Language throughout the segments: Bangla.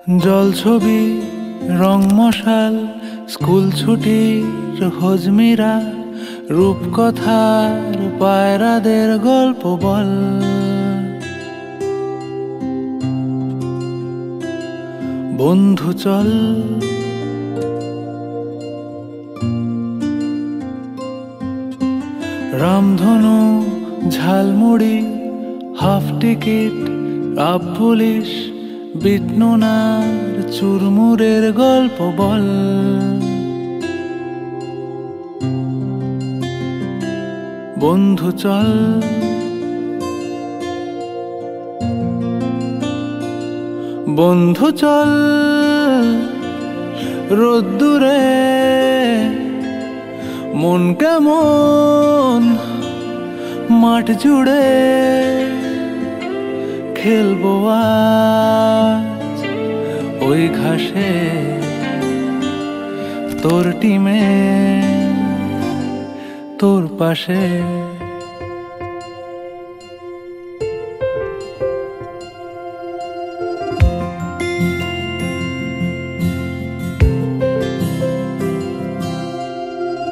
জল ছবি রং মশাল স্কুল ছুটির হজমিরা রূপকথার পায়রাদের গল্প বল। বন্ধু চল রামধনু jhalmuri half ticket up police বিটনুনার চুরমুরের গল্প বল। বন্ধু চল বন্ধু চল রোদ্দুরে মন কেমন মাঠ জুড়ে খেলবো আজ ওই ঘাসে তোর টিমে তোর পাশে।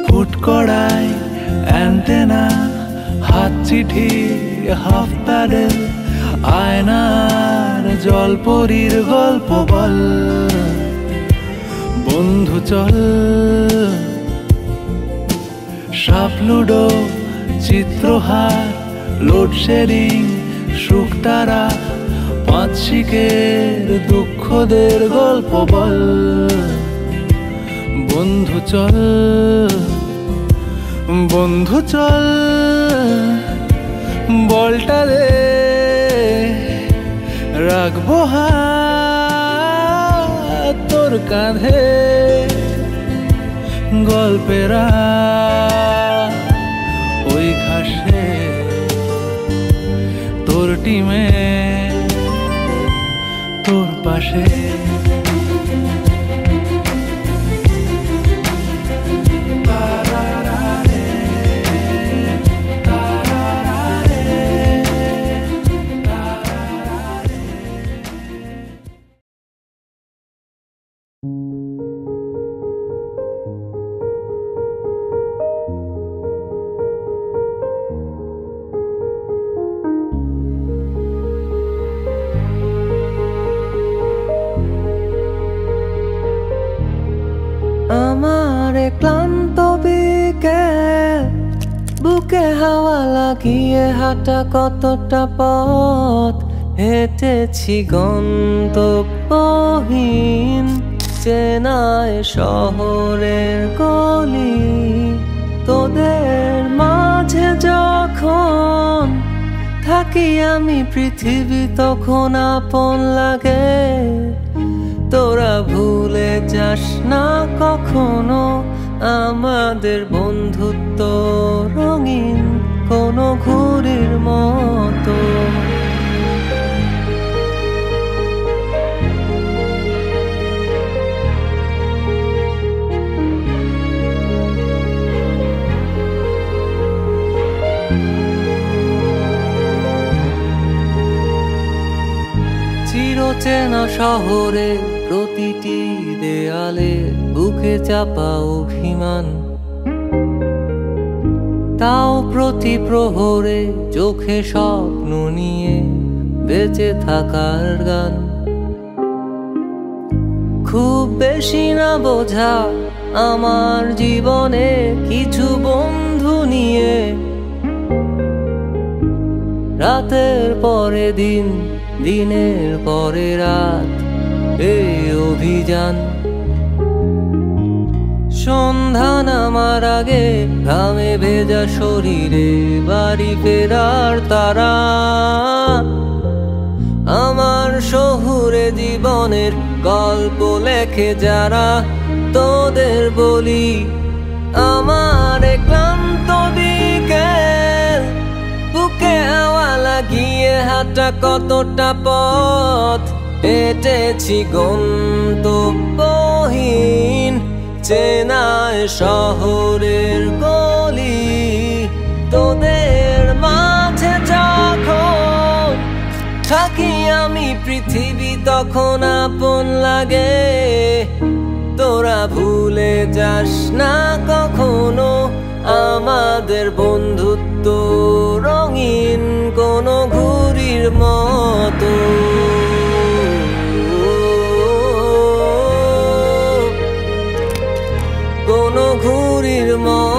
ফুটকড়াই অ্যান্টেনা হাত চিঠি হাফ প্যাডেল আয়নার জলপরীর গল্প বল। বন্ধু চল সাপ লুডো চিত্রহার লোডশেডিং শুকতারা পাঁচ শিকের দুঃখদের গল্প বল। বন্ধু চল বন্ধু চল বলটা দে রাখবো হাত তোর কাঁধে গল্পেরা ওই ঘাসে তোর টিমে তোর পাশে। আমার ক্লান্ত বিকেল বুকে হাওয়া লাগিয়ে হাঁটা কতটা পথ হেঁটেছি গন্তব্যহীন চেনায় শহরের গলি। তোদের মাঝে যখন থাকি আমি পৃথিবী তখন আপন লাগে। তোরা ভুলে যাস না কখনো আমাদের বন্ধুত্ব রঙিন কোনো ঘুড়ির মতো। চিরচেনা শহরে প্রতিটি দেয়ালে বুকে চাপা অভিমান, তাও প্রতি প্রহরে চোখে স্বপ্ন নিয়ে বেঁচে থাকার গান। খুব বেশি না বোঝা আমার জীবনে কিছু বন্ধু নিয়ে রাতের পরে দিন দিনের পরে রাত এই অভিযান। সন্ধ্যা নামার আগে ঘামে ভেজা শরীরে বাড়ি ফেরার তারা। আমার শহুরে জীবনের গল্প লেখে যারা তোদের বলি আমার ক্লান্ত বিকেল বুকে হাওয়া লাগিয়ে হাঁটা কতটা পথ হেঁটেছি গন্তব্যহীন চেনায় শহরের গলি। তোদের মাঝে যখন থাকি আমি পৃথিবী তখন আপন লাগে। তোরা ভুলে যাস না কখনো আমাদের বন্ধুত্ব রঙিন কোনো ঘুড়ির মতো। কোনো ঘুড়ির মতো।